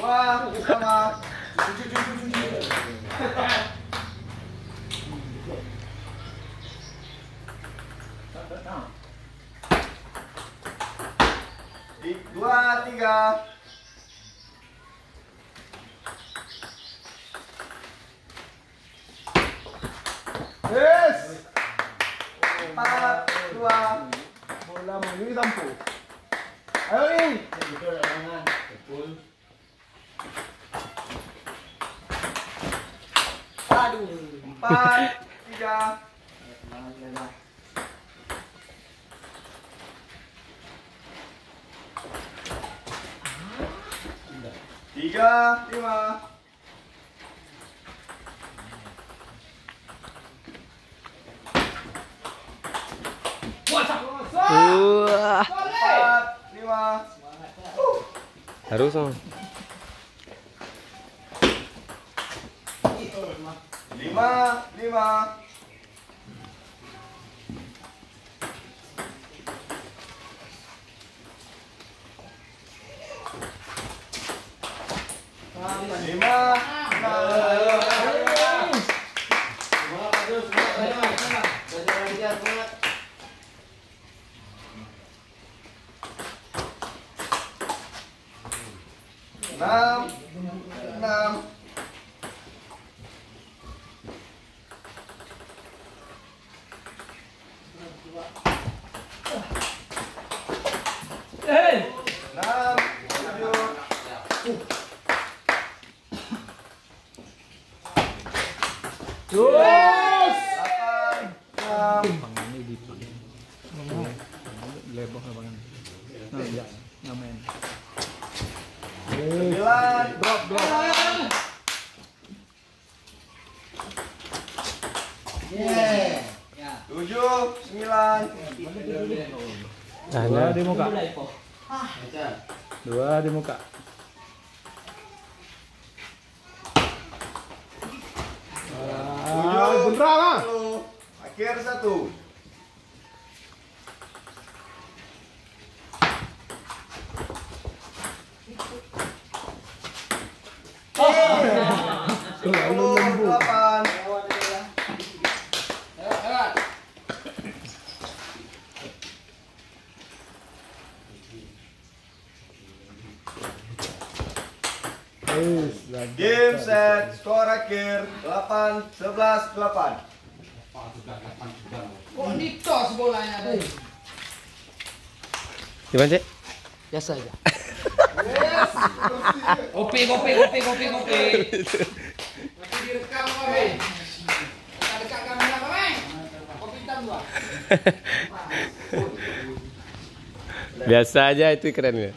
2 sama. Dua, tiga. Yes. 4, 2. Bola mau ini sampu. Ayo ini. Aduh. 4, 3. 3, 5. Wah. 4, 5. Harus dong. 5, 5. Enam. Lebok lapangan. Nah, ya, ngamen. 9. Drop. 7, 9. Dua di muka. Dua di muka. Beneran lah. Akhir 1. Terlalu lembut. 8. Game set, skor akhir 8, 11, 8. Kok ditos bolanya tadi? Gimana, Cek? Biasa aja. Yes. Kopi. Nanti direkam apa, Bang? Kita dekat kamera apa, Bang? Kopi hitam 2. Biasa aja itu keren ya.